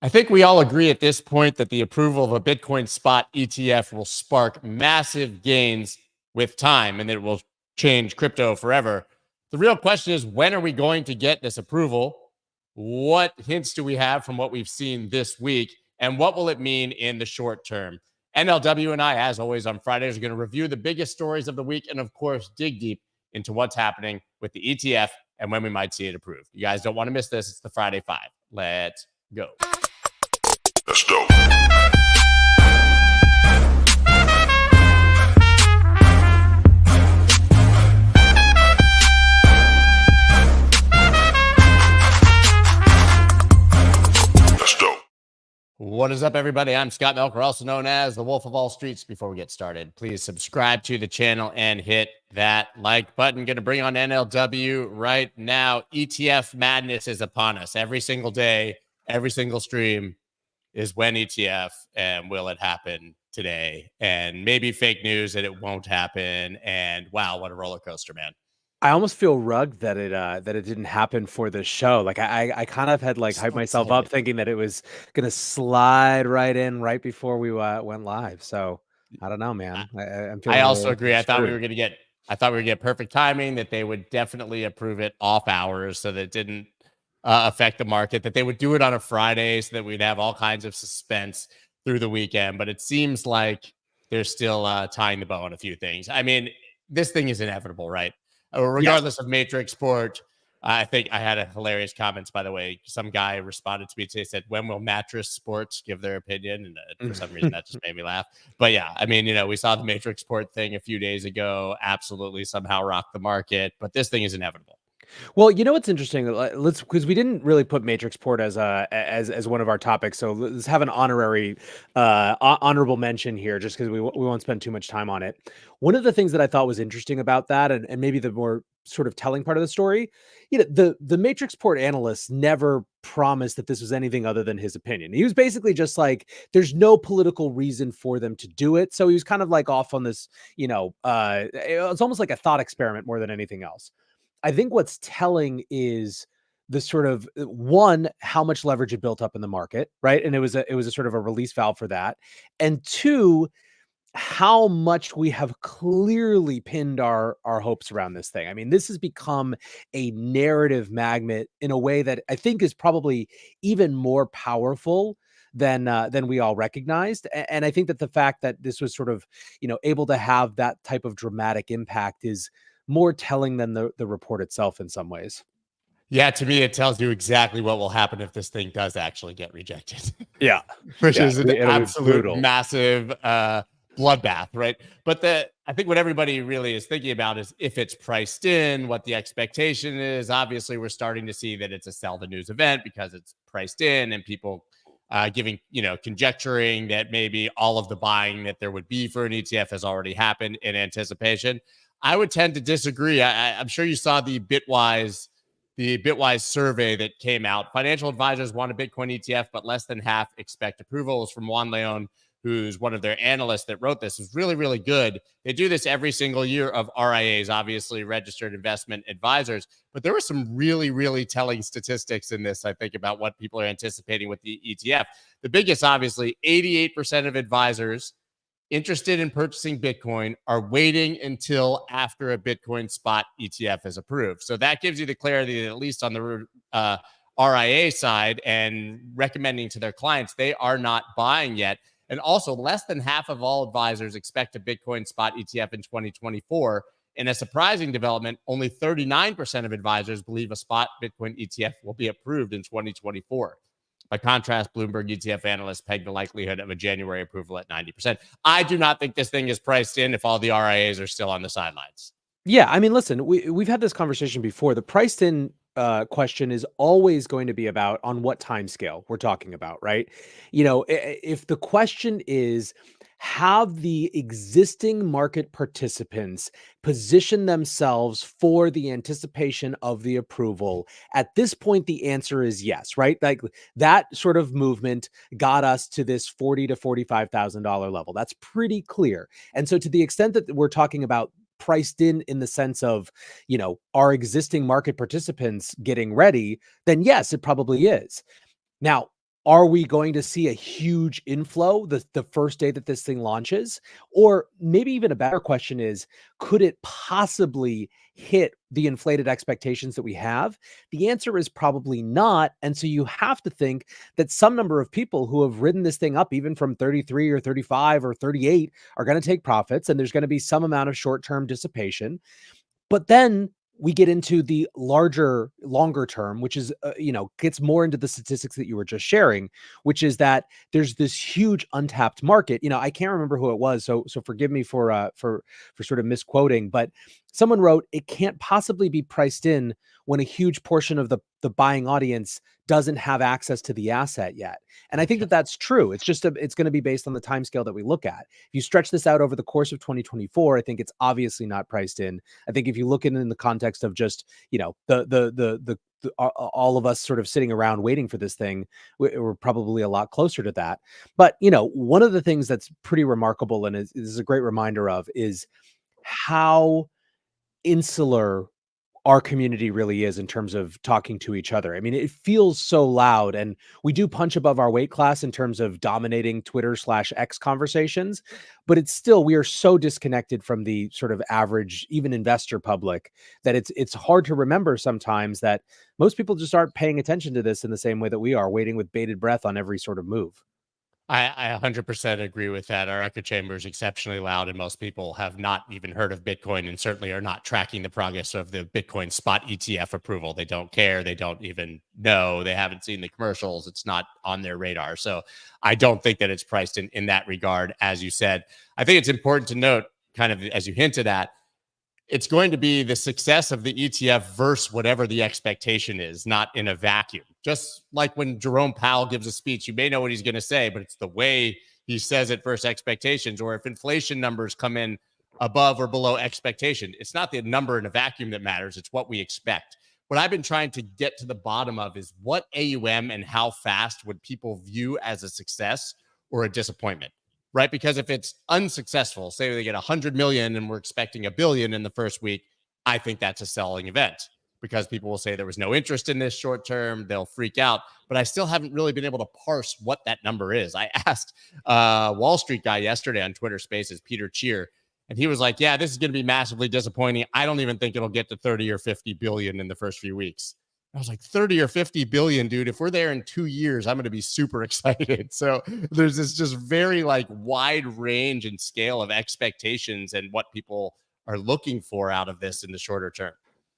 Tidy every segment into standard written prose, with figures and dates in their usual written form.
I think we all agree at this point that the approval of a Bitcoin spot ETF will spark massive gains with time and it will change crypto forever. The real question is, when are we going to get this approval? What hints do we have from what we've seen this week? And what will it mean in the short term? NLW and I, as always on Fridays, are going to review the biggest stories of the week and, of course, dig deep into what's happening with the ETF and when we might see it approved. You guys don't want to miss this. It's the Friday Five. Let's go. Let's go. What is up, everybody? I'm Scott Melker, also known as the Wolf of All Streets. Before we get started, please subscribe to the channel and hit that like button. Going to bring on NLW right now. ETF madness is upon us. Every single day, every single stream is when ETF, and will it happen today? And maybe fake news that it won't happen. And wow, what a roller coaster, man. I almost feel rugged that it didn't happen for the show. Like I kind of had like hyped myself up thinking that it was gonna slide right in right before we went live. So I don't know, man. I also agree. I thought we were gonna get perfect timing, that they would definitely approve it off hours so that it didn't affect the market, that they would do it on a Friday so that we'd have all kinds of suspense through the weekend. But it seems like they're still tying the bow on a few things. I mean, this thing is inevitable, right? Regardless of Matrix Sport. I think I had a hilarious comments, by the way. Some guy responded to me today, said, when will Mattress Sports give their opinion? And for some reason that just made me laugh. But yeah, I mean, we saw the Matrix Sport thing a few days ago, absolutely somehow rock the market, but this thing is inevitable. Well, you know what's interesting? Because we didn't really put Matrix Port as one of our topics, so let's have an honorable mention here, just because we won't spend too much time on it. One of the things that I thought was interesting about that, and maybe the more sort of telling part of the story, the Matrix Port analyst never promised that this was anything other than his opinion. He was basically just like, there's no political reason for them to do it, so he was kind of like off on this, it's almost like a thought experiment more than anything else. I think what's telling is the sort of one, how much leverage it built up in the market, right? And it was a sort of a release valve for that. And two, how much we have clearly pinned our hopes around this thing. I mean, this has become a narrative magnet in a way that I think is probably even more powerful than we all recognized. And I think that the fact that this was sort of, able to have that type of dramatic impact is more telling than the report itself in some ways. Yeah, to me, it tells you exactly what will happen if this thing does actually get rejected. Yeah. Which is an absolute massive bloodbath, right? But I think what everybody really is thinking about is if it's priced in, what the expectation is. Obviously, we're starting to see that it's a sell the news event because it's priced in, and people conjecturing that maybe all of the buying that there would be for an ETF has already happened in anticipation. I would tend to disagree. I'm sure you saw the Bitwise survey that came out. Financial advisors want a Bitcoin ETF, but less than half expect approval. It was from Juan Leon, who's one of their analysts that wrote this. It was really, really good. They do this every single year of RIAs, obviously registered investment advisors. But there were some really, really telling statistics in this, I think, about what people are anticipating with the ETF. The biggest, obviously, 88% of advisors interested in purchasing Bitcoin are waiting until after a Bitcoin spot ETF is approved. So that gives you the clarity that at least on the RIA side and recommending to their clients, they are not buying yet. And also less than half of all advisors expect a Bitcoin spot ETF in 2024. In a surprising development, only 39% of advisors believe a spot Bitcoin ETF will be approved in 2024. By contrast, Bloomberg ETF analysts peg the likelihood of a January approval at 90%. I do not think this thing is priced in if all the RIAs are still on the sidelines. Yeah, I mean, listen, we've had this conversation before. The priced in question is always going to be about on what time scale we're talking about, right? If the question is, have the existing market participants position themselves for the anticipation of the approval? At this point, the answer is yes, right? Like that sort of movement got us to this $40,000 to $45,000 level. That's pretty clear. And so to the extent that we're talking about priced in the sense of, our existing market participants getting ready, then yes, it probably is. Now, are we going to see a huge inflow the first day that this thing launches? Or maybe even a better question is, could it possibly hit the inflated expectations that we have? The answer is probably not. And so you have to think that some number of people who have ridden this thing up, even from 33 or 35 or 38, are going to take profits, and there's going to be some amount of short-term dissipation. But then we get into the longer term, which is, gets more into the statistics that you were just sharing, which is that there's this huge untapped market. I can't remember who it was, so forgive me for sort of misquoting, but someone wrote, it can't possibly be priced in when a huge portion of the buying audience doesn't have access to the asset yet. And I think that that's true. It's just it's going to be based on the timescale that we look at. If you stretch this out over the course of 2024, I think it's obviously not priced in. I think if you look in the context of just, all of us sort of sitting around waiting for this thing, we're probably a lot closer to that. But, one of the things that's pretty remarkable and is a great reminder of is how insular our community really is in terms of talking to each other. I mean, it feels so loud, and we do punch above our weight class in terms of dominating Twitter/X conversations, but it's still, we are so disconnected from the sort of average, even investor public, that it's hard to remember sometimes that most people just aren't paying attention to this in the same way that we are, waiting with bated breath on every sort of move. I 100% agree with that. Our echo chamber is exceptionally loud, and most people have not even heard of Bitcoin and certainly are not tracking the progress of the Bitcoin spot ETF approval. They don't care. They don't even know. They haven't seen the commercials. It's not on their radar. So I don't think that it's priced in that regard, as you said. I think it's important to note, kind of as you hinted at, it's going to be the success of the ETF versus whatever the expectation is, not in a vacuum. Just like when Jerome Powell gives a speech, you may know what he's going to say, but it's the way he says it versus expectations. Or if inflation numbers come in above or below expectation, it's not the number in a vacuum that matters. It's what we expect. What I've been trying to get to the bottom of is what AUM and how fast would people view as a success or a disappointment? Right? Because if it's unsuccessful, say they get 100 million and we're expecting $1 billion in the first week, I think that's a selling event, because people will say there was no interest in this short term. They'll freak out. But I still haven't really been able to parse what that number is. I asked Wall Street guy yesterday on Twitter Spaces, Peter Cheer, and he was like, yeah, this is going to be massively disappointing. I don't even think it'll get to 30 or 50 billion in the first few weeks. I was like, 30 or 50 billion, dude. If we're there in 2 years, I'm going to be super excited. So there's this just very wide range and scale of expectations and what people are looking for out of this in the shorter term.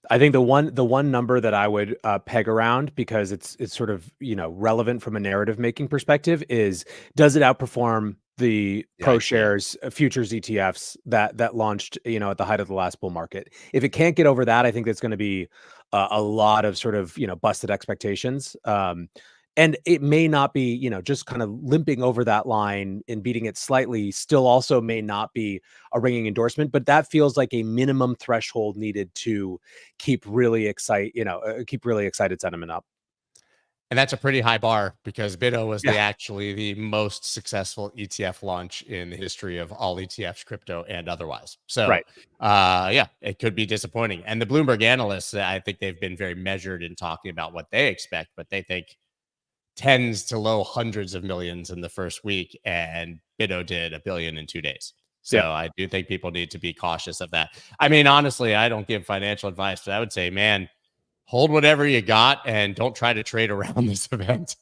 I think the one number that I would peg around, because it's sort of, relevant from a narrative making perspective, is, does it outperform the ProShares futures ETFs that launched, at the height of the last bull market? If it can't get over that, I think that's going to be a lot of sort of, busted expectations. And it may not be, just kind of limping over that line and beating it slightly, still also may not be a ringing endorsement, but that feels like a minimum threshold needed to keep really excited sentiment up. And that's a pretty high bar, because BITO was actually the most successful ETF launch in the history of all ETFs, crypto and otherwise. So, Right. It could be disappointing. And the Bloomberg analysts, I think they've been very measured in talking about what they expect, but they think tens to low hundreds of millions in the first week, and BITO did $1 billion in 2 days. So I do think people need to be cautious of that. I mean, honestly, I don't give financial advice, but I would say, man, hold whatever you got and don't try to trade around this event.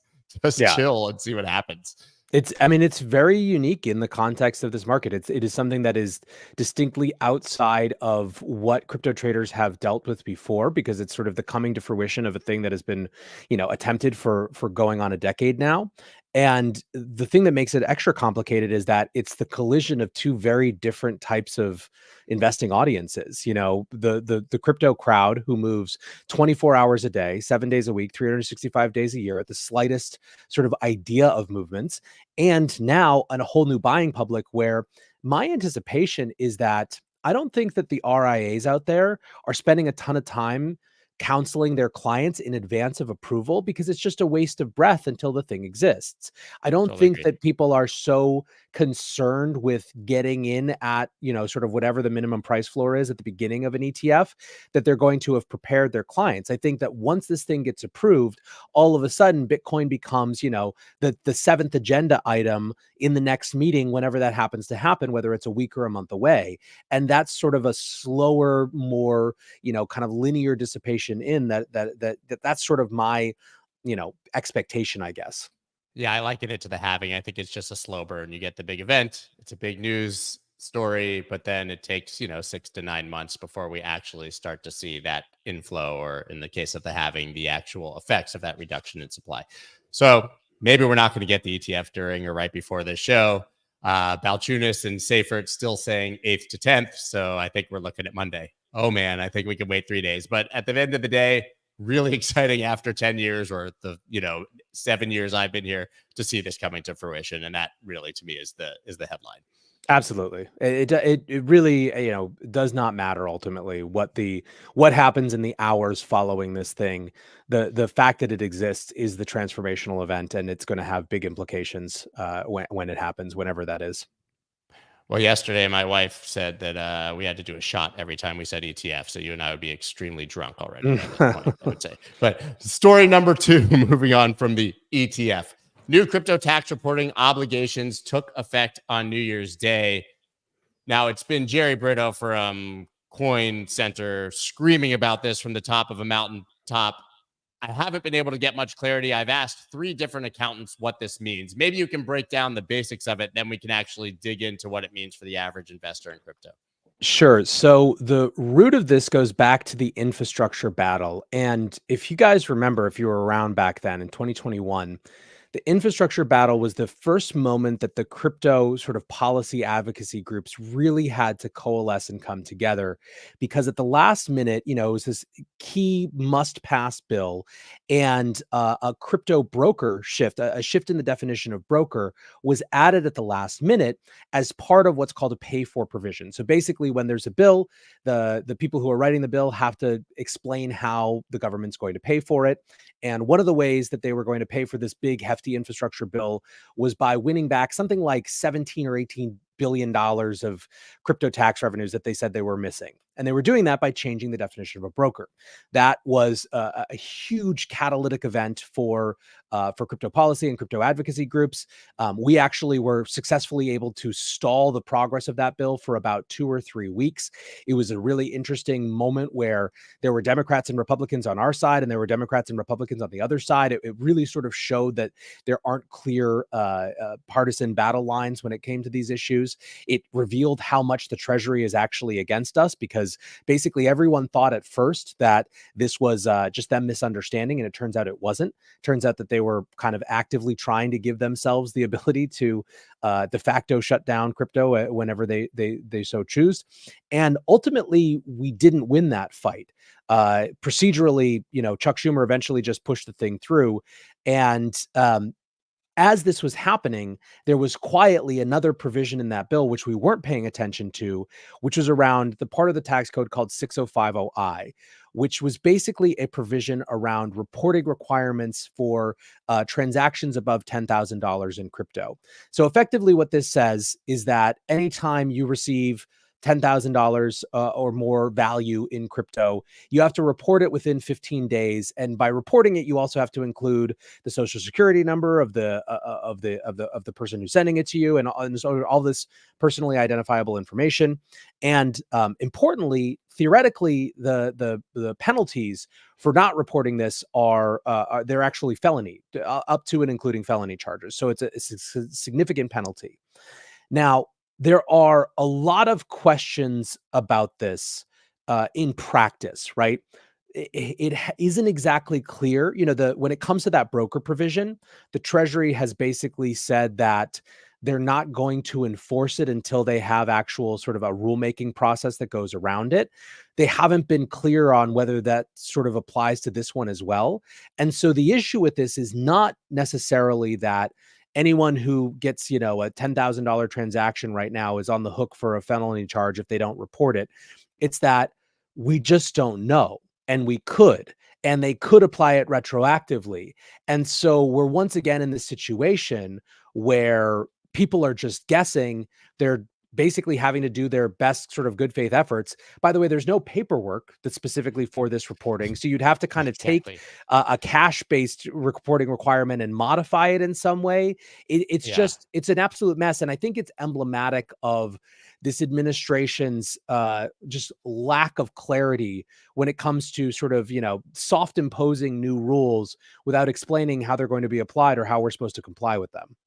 Just chill and see what happens. It's very unique in the context of this market. It is something that is distinctly outside of what crypto traders have dealt with before, because it's sort of the coming to fruition of a thing that has been, attempted for going on a decade now. And the thing that makes it extra complicated is that it's the collision of two very different types of investing audiences. The crypto crowd, who moves 24 hours a day, 7 days a week, 365 days a year at the slightest sort of idea of movements. And now a whole new buying public, where my anticipation is that I don't think that the RIAs out there are spending a ton of time counseling their clients in advance of approval, because it's just a waste of breath until the thing exists. I don't Totally think agree. that people are so concerned with getting in at, sort of whatever the minimum price floor is at the beginning of an ETF, that they're going to have prepared their clients. I think that once this thing gets approved, all of a sudden Bitcoin becomes, the seventh agenda item in the next meeting, whenever that happens to happen, whether it's a week or a month away. And that's sort of a slower, more, kind of linear dissipation in that's sort of my, expectation, I guess. Yeah, I liken it to the halving. I think it's just a slow burn. You get the big event, it's a big news story, but then it takes, 6 to 9 months before we actually start to see that inflow, or in the case of the halving, the actual effects of that reduction in supply. So maybe we're not going to get the ETF during or right before this show. Balchunas and Seifert still saying 8th to 10th. So I think we're looking at Monday. Oh man, I think we can wait 3 days. But at the end of the day, really exciting after 10 years, or the 7 years I've been here, to see this coming to fruition. And that really, to me, is the headline. Absolutely. It really, does not matter ultimately what happens in the hours following this thing. The fact that it exists is the transformational event, and it's going to have big implications when it happens, whenever that is. Well, yesterday my wife said that we had to do a shot every time we said ETF. So you and I would be extremely drunk already by this point, I would say. But story number 2, moving on from the ETF. New crypto tax reporting obligations took effect on New Year's Day. Now, it's been Jerry Brito from Coin Center screaming about this from the top of a mountaintop. I haven't been able to get much clarity. I've asked 3 different accountants what this means. Maybe you can break down the basics of it, then we can actually dig into what it means for the average investor in crypto. Sure. So the root of this goes back to the infrastructure battle. And if you guys remember, if you were around back then in 2021, the infrastructure battle was the first moment that the crypto sort of policy advocacy groups really had to coalesce and come together, because at the last minute, it was this key must pass bill, and a crypto broker shift, a shift in the definition of broker, was added at the last minute as part of what's called a pay for provision. So basically, when there's a bill, the people who are writing the bill have to explain how the government's going to pay for it. And one of the ways that they were going to pay for this big, hefty infrastructure bill was by winning back something like 17 or 18 billion dollars of crypto tax revenues that they said they were missing. And they were doing that by changing the definition of a broker. That was a huge catalytic event for crypto policy and crypto advocacy groups. We actually were successfully able to stall the progress of that bill for about 2 or 3 weeks. It was a really interesting moment where there were Democrats and Republicans on our side, and there were Democrats and Republicans on the other side. It really sort of showed that there aren't clear partisan battle lines when it came to these issues. It revealed how much the Treasury is actually against us, because basically everyone thought at first that this was just them misunderstanding, and it turns out it wasn't. Turns out that they were kind of actively trying to give themselves the ability to de facto shut down crypto whenever they so choose. And ultimately, we didn't win that fight. Procedurally, Chuck Schumer eventually just pushed the thing through. And as this was happening, there was quietly another provision in that bill, which we weren't paying attention to, which was around the part of the tax code called 6050I, which was basically a provision around reporting requirements for transactions above $10,000 in crypto. So effectively what this says is that anytime you receive $10,000 or more value in crypto, you have to report it within 15 days. And by reporting it, you also have to include the social security number of the person who's sending it to you, and all this personally identifiable information. And importantly, theoretically, the penalties for not reporting this are they're actually felony, up to and including felony charges. So it's a significant penalty. Now, there are a lot of questions about this in practice, right? It isn't exactly clear. When it comes to that broker provision, the Treasury has basically said that they're not going to enforce it until they have actual sort of a rulemaking process that goes around it. They haven't been clear on whether that sort of applies to this one as well. And so the issue with this is not necessarily that anyone who gets, a $10,000 transaction right now is on the hook for a felony charge if they don't report it. It's that we just don't know. and we could, and they could apply it retroactively. And so we're once again in this situation where people are just guessing. They're basically having to do their best sort of good faith efforts. By the way, there's no paperwork that's specifically for this reporting. So you'd have to kind of take Exactly. a cash-based reporting requirement and modify it in some way. It's Yeah. just, it's an absolute mess. And I think it's emblematic of this administration's just lack of clarity when it comes to sort of, soft imposing new rules without explaining how they're going to be applied or how we're supposed to comply with them.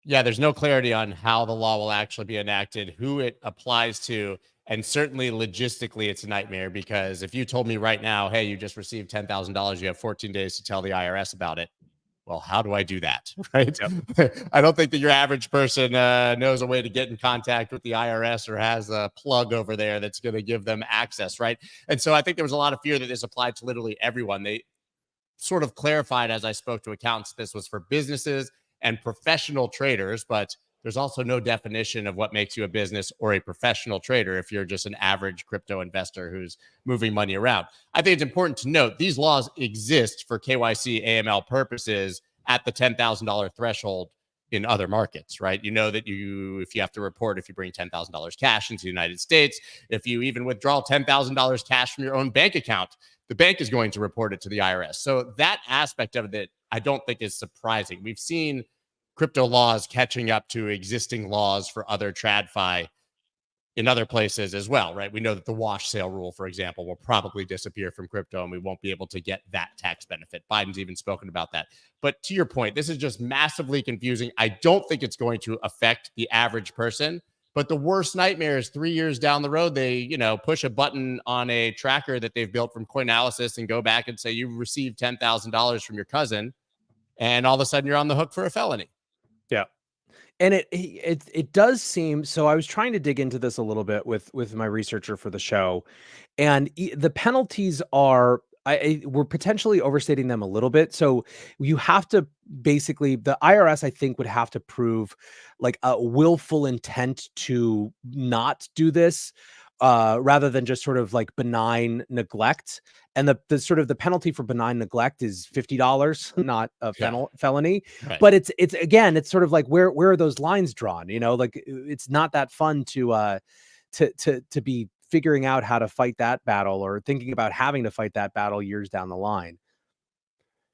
Yeah, there's no clarity on how the law will actually be enacted, who it applies to, and certainly logistically, it's a nightmare because if you told me right now, hey, you just received $10,000, you have 14 days to tell the IRS about it. Well, how do I do that? Right. Yep. I don't think that your average person knows a way to get in contact with the IRS or has a plug over there that's going to give them access. Right. And so I think there was a lot of fear that this applied to literally everyone. They sort of clarified as I spoke to accountants, this was for businesses and professional traders, but there's also no definition of what makes you a business or a professional trader if you're just an average crypto investor who's moving money around. I think it's important to note these laws exist for KYC AML purposes at the $10,000 threshold in other markets, right? You know that if you have to report if you bring $10,000 cash into the United States, if you even withdraw $10,000 cash from your own bank account, the bank is going to report it to the IRS. So that aspect of it, I don't think is surprising. We've seen crypto laws catching up to existing laws for other TradFi in other places as well, right? We know that the wash sale rule, for example, will probably disappear from crypto and we won't be able to get that tax benefit. Biden's even spoken about that. But to your point, this is just massively confusing. I don't think it's going to affect the average person. But the worst nightmare is 3 years down the road, they, push a button on a tracker that they've built from CoinAnalysis and go back and say you received $10,000 from your cousin, and all of a sudden you're on the hook for a felony. Yeah. And it does seem so. I was trying to dig into this a little bit with my researcher for the show, and the penalties are we're potentially overstating them a little bit. So you have to basically, the IRS, I think, would have to prove like a willful intent to not do this, rather than just sort of like benign neglect. And the sort of the penalty for benign neglect is $50, not a felony. Right. But it's again, it's sort of like where are those lines drawn? Like it's not that fun to be figuring out how to fight that battle or thinking about having to fight that battle years down the line.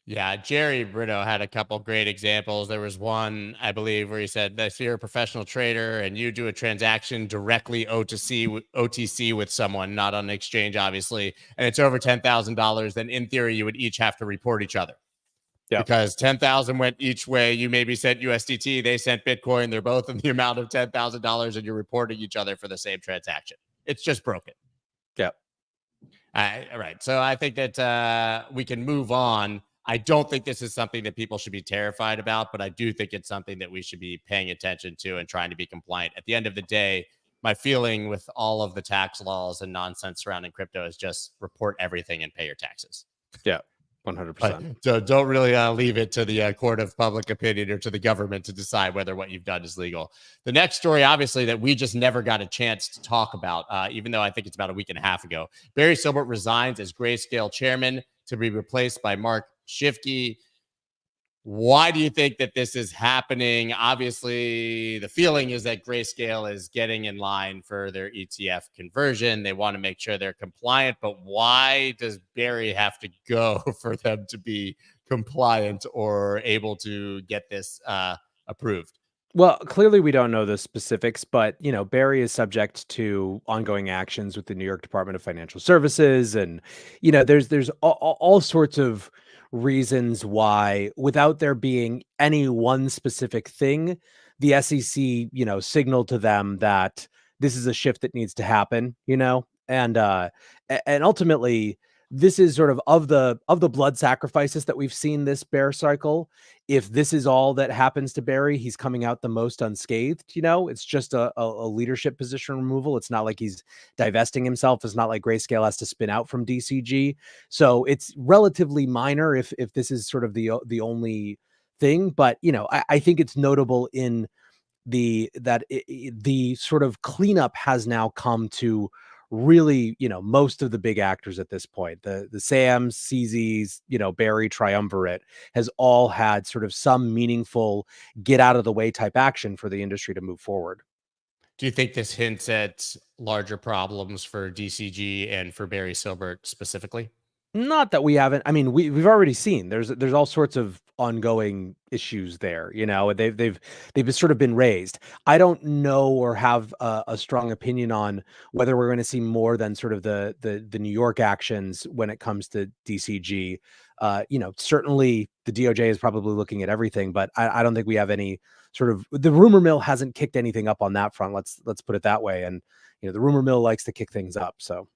Yeah, Jerry Brito had a couple great examples. There was one, I believe, where he said that if you're a professional trader and you do a transaction directly OTC with someone, not on an exchange, obviously, and it's over $10,000, then in theory, you would each have to report each other. Yeah. Because 10,000 went each way. You maybe sent USDT, they sent Bitcoin. They're both in the amount of $10,000 and you're reporting each other for the same transaction. It's just broken. Yeah. All right. So I think that we can move on. I don't think this is something that people should be terrified about, but I do think it's something that we should be paying attention to and trying to be compliant. At the end of the day, my feeling with all of the tax laws and nonsense surrounding crypto is just report everything and pay your taxes. Yeah. 100%. So don't really leave it to the court of public opinion or to the government to decide whether what you've done is legal. The next story, obviously, that we just never got a chance to talk about, even though I think it's about a week and a half ago. Barry Silbert resigns as Grayscale chairman to be replaced by Mark Shifke. Why do you think that this is happening? Obviously, the feeling is that Grayscale is getting in line for their ETF conversion. They want to make sure they're compliant, but why does Barry have to go for them to be compliant or able to get this approved? Well, clearly we don't know the specifics, but Barry is subject to ongoing actions with the New York Department of Financial Services, and there's all sorts of reasons why, without there being any one specific thing, the SEC, signaled to them that this is a shift that needs to happen, and ultimately this is sort of the blood sacrifices that we've seen this bear cycle. If this is all that happens to Barry, he's coming out the most unscathed. It's just a leadership position removal. It's not like he's divesting himself. It's not like Grayscale has to spin out from DCG. So it's relatively minor if this is sort of the only thing. But I think it's notable in the sort of cleanup has now come to really, most of the big actors at this point, the Sams, CZs, Barry triumvirate has all had sort of some meaningful get out of the way type action for the industry to move forward. Do you think this hints at larger problems for DCG and for Barry Silbert specifically? Not that we haven't. I mean, we've already seen there's all sorts of ongoing issues there. They've sort of been raised. I don't know or have a strong opinion on whether we're going to see more than sort of the New York actions when it comes to DCG. Certainly the DOJ is probably looking at everything, but I don't think we have any sort of, the rumor mill hasn't kicked anything up on that front. Let's put it that way. And the rumor mill likes to kick things up. So.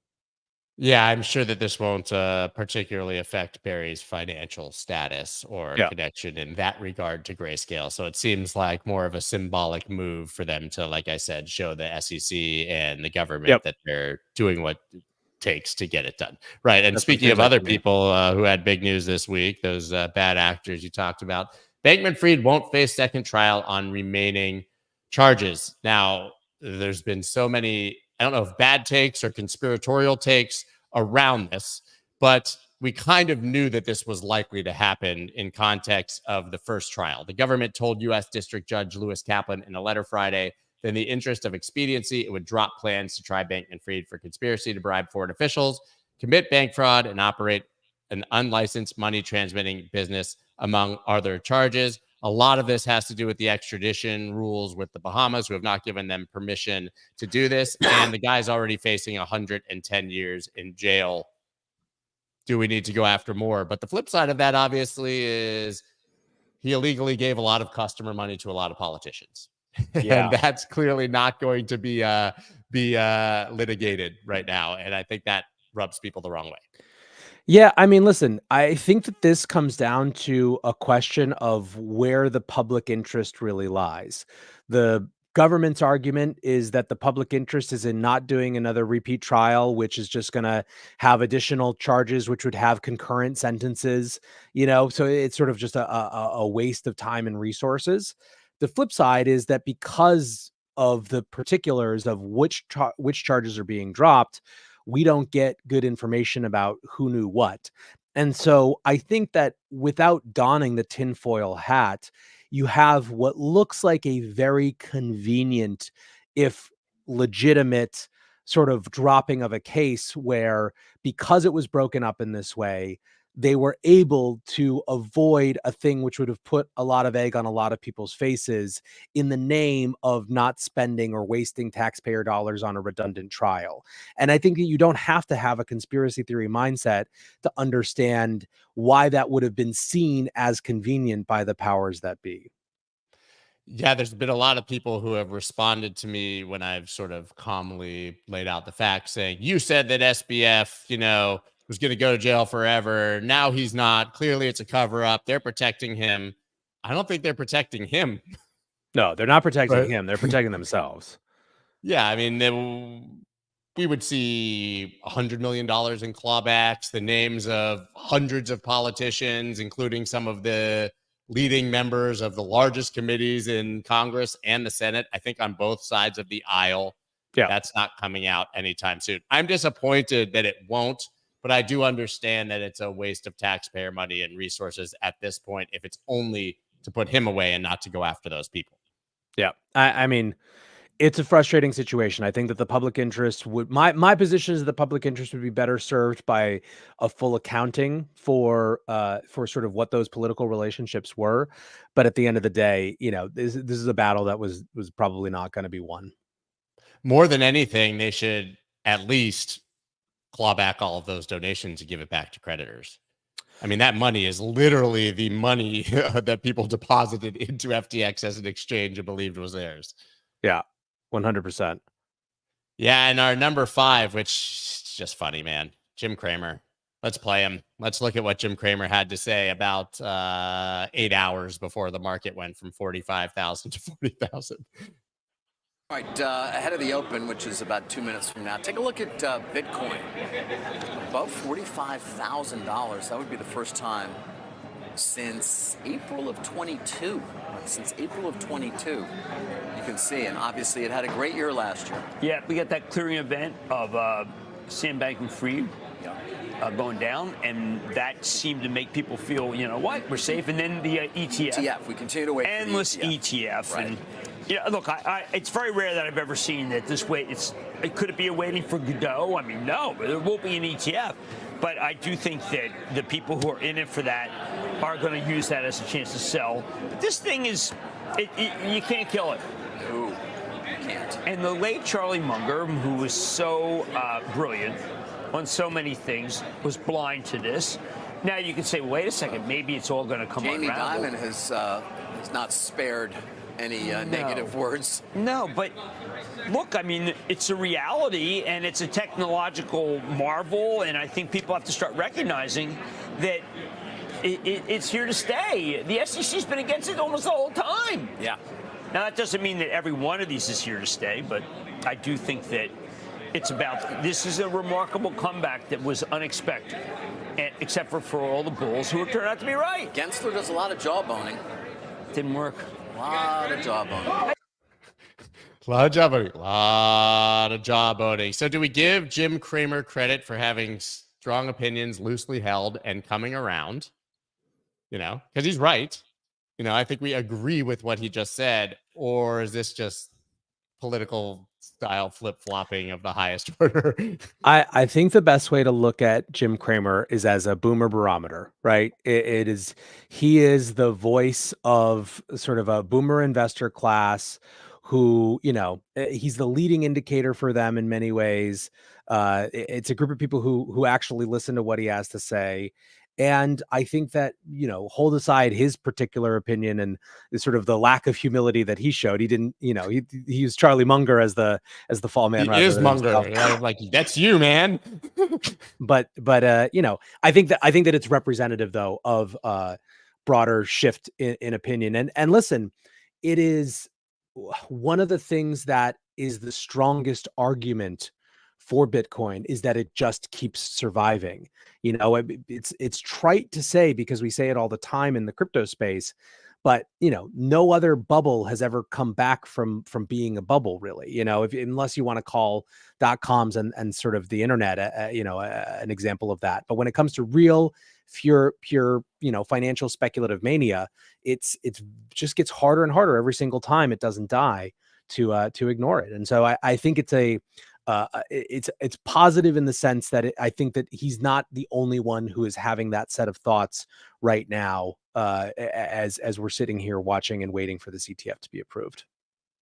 Yeah, I'm sure that this won't particularly affect Barry's financial status or connection in that regard to Grayscale. So it seems like more of a symbolic move for them to, like I said, show the SEC and the government that they're doing what it takes to get it done. Right. And speaking of other people who had big news this week, those bad actors you talked about, Bankman-Fried won't face second trial on remaining charges. Now, there's been so many, I don't know if bad takes or conspiratorial takes around this, but we kind of knew that this was likely to happen in context of the first trial. The government told U.S. District Judge Lewis Kaplan in a letter Friday that in the interest of expediency, it would drop plans to try Bankman-Fried for conspiracy to bribe foreign officials, commit bank fraud, and operate an unlicensed money transmitting business, among other charges. A lot of this has to do with the extradition rules with the Bahamas, who have not given them permission to do this. And the guy's already facing 110 years in jail. Do we need to go after more? But the flip side of that, obviously, is he illegally gave a lot of customer money to a lot of politicians. And that's clearly not going to be litigated right now. And I think that rubs people the wrong way. Yeah, I mean, listen, I think that this comes down to a question of where the public interest really lies. The government's argument is that the public interest is in not doing another repeat trial, which is just going to have additional charges, which would have concurrent sentences, so it's sort of just a waste of time and resources. The flip side is that because of the particulars of which charges are being dropped, we don't get good information about who knew what. And so I think that without donning the tinfoil hat, you have what looks like a very convenient, if legitimate, sort of dropping of a case where, because it was broken up in this way, they were able to avoid a thing which would have put a lot of egg on a lot of people's faces in the name of not spending or wasting taxpayer dollars on a redundant trial. And I think that you don't have to have a conspiracy theory mindset to understand why that would have been seen as convenient by the powers that be. Yeah, there's been a lot of people who have responded to me when I've sort of calmly laid out the facts, saying, you said that SBF, was going to go to jail forever. Now he's not. Clearly, it's a cover up. They're protecting him. I don't think they're protecting him. No, they're not protecting him. They're protecting themselves. Yeah, I mean, we would see $100 million in clawbacks, the names of hundreds of politicians, including some of the leading members of the largest committees in Congress and the Senate, I think on both sides of the aisle. Yeah, that's not coming out anytime soon. I'm disappointed that it won't, but I do understand that it's a waste of taxpayer money and resources at this point if it's only to put him away and not to go after those people. Yeah, I mean, it's a frustrating situation. I think that the public interest would, my position is that the public interest would be better served by a full accounting for sort of what those political relationships were. But at the end of the day, this is a battle that was probably not going to be won. More than anything, they should at least claw back all of those donations and give it back to creditors. I mean, that money is literally the money that people deposited into FTX as an exchange and believed was theirs. Yeah, 100%. Yeah, and our number 5, which is just funny, man, Jim Cramer. Let's play him. Let's look at what Jim Cramer had to say about 8 hours before the market went from 45,000 to 40,000. All right, ahead of the open, which is about 2 minutes from now, take a look at Bitcoin. Above $45,000. That would be the first time since April of 22. Since April of 22, you can see, and obviously it had a great year last year. Yeah, we got that clearing event of Sam Bankman-Fried going down, and that seemed to make people feel, you know what, we're safe. And then the ETF. ETF, we continue to wait endless for the ETF. Right. And look, it's very rare that I've ever seen that this way. Could it be a waiting for Godot? I mean, no, there won't be an ETF. But I do think that the people who are in it for that are going to use that as a chance to sell. But this thing is, you can't kill it. No, you can't. And the late Charlie Munger, who was so brilliant on so many things, was blind to this. Now you can say, wait a second, maybe it's all going to come Jamie around. Dimon has not spared any negative words. No, but look, I mean, it's a reality and it's a technological marvel, and I think people have to start recognizing that it's here to stay. The SEC's been against it almost the whole time. Yeah. Now, that doesn't mean that every one of these is here to stay, but I do think that this is a remarkable comeback that was unexpected, except for all the bulls who turned out to be right. Gensler does a lot of jawboning. Didn't work. A lot of jawboning. A lot of jawboning. So do we give Jim Cramer credit for having strong opinions, loosely held, and coming around? Because he's right. I think we agree with what he just said. Or is this just political style flip-flopping of the highest order? I think the best way to look at Jim Cramer is as a boomer barometer, right? He is the voice of sort of a boomer investor class who, he's the leading indicator for them in many ways. It's a group of people who actually listen to what he has to say. And I think that, hold aside his particular opinion and sort of the lack of humility that he showed. He didn't, he used Charlie Munger as the fall man. He is Munger. Like, that's you, man. but I think that it's representative though of broader shift in opinion. And listen, it is one of the things that is the strongest argument for Bitcoin is that it just keeps surviving. It's trite to say because we say it all the time in the crypto space, but no other bubble has ever come back from being a bubble, really. Unless you want to call .coms and sort of the internet, an example of that. But when it comes to real, pure, financial speculative mania, it's just gets harder and harder every single time it doesn't die to ignore it. And so I think it's positive in the sense that I think that he's not the only one who is having that set of thoughts right now, as we're sitting here watching and waiting for this ETF to be approved.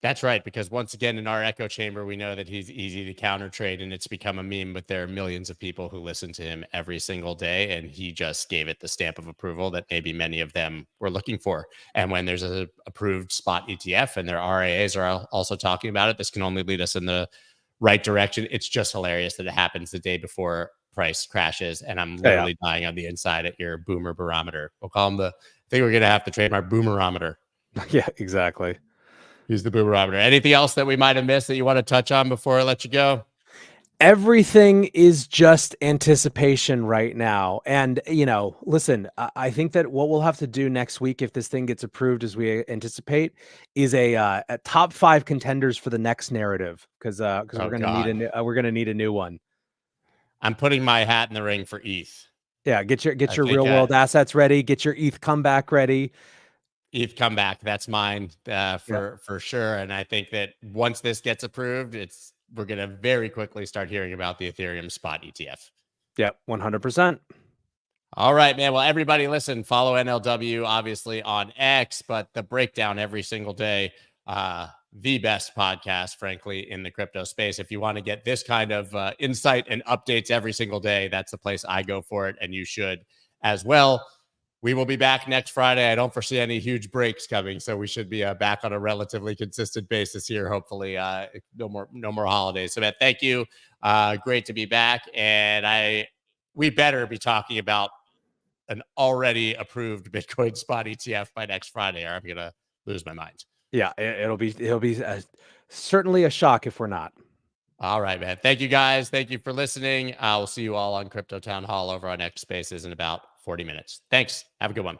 That's right, because once again, in our echo chamber, we know that he's easy to counter trade, and it's become a meme, but there are millions of people who listen to him every single day, and he just gave it the stamp of approval that maybe many of them were looking for. And when there's an approved spot ETF and their RIAs are also talking about it, this can only lead us in the right direction. It's just hilarious that it happens the day before price crashes, and I'm literally dying on the inside at your boomer barometer. We'll call him I think we're going to have to trademark boomerometer. Yeah, exactly. Use the boomerometer. Anything else that we might have missed that you want to touch on before I let you go? Everything is just anticipation right now. And, listen, I think that what we'll have to do next week, if this thing gets approved as we anticipate, is a top 5 contenders for the next narrative, because we're going to need a new one. I'm putting my hat in the ring for ETH. Yeah, get your real world assets ready. Get your ETH comeback ready. ETH comeback, that's mine for sure. And I think that once this gets approved, we're going to very quickly start hearing about the Ethereum spot ETF. Yep, 100%. All right, man. Well, everybody listen, follow NLW obviously on X, but the breakdown every single day, the best podcast, frankly, in the crypto space. If you want to get this kind of insight and updates every single day, that's the place I go for it, and you should as well. We will be back next Friday. I don't foresee any huge breaks coming, so we should be back on a relatively consistent basis here. Hopefully, no more holidays. So, Matt, thank you. Great to be back, and we better be talking about an already approved Bitcoin spot ETF by next Friday, or I'm gonna lose my mind. Yeah, it'll be certainly a shock if we're not. All right, man. Thank you, guys. Thank you for listening. We'll see you all on Crypto Town Hall over on X Spaces in about 40 minutes. Thanks. Have a good one.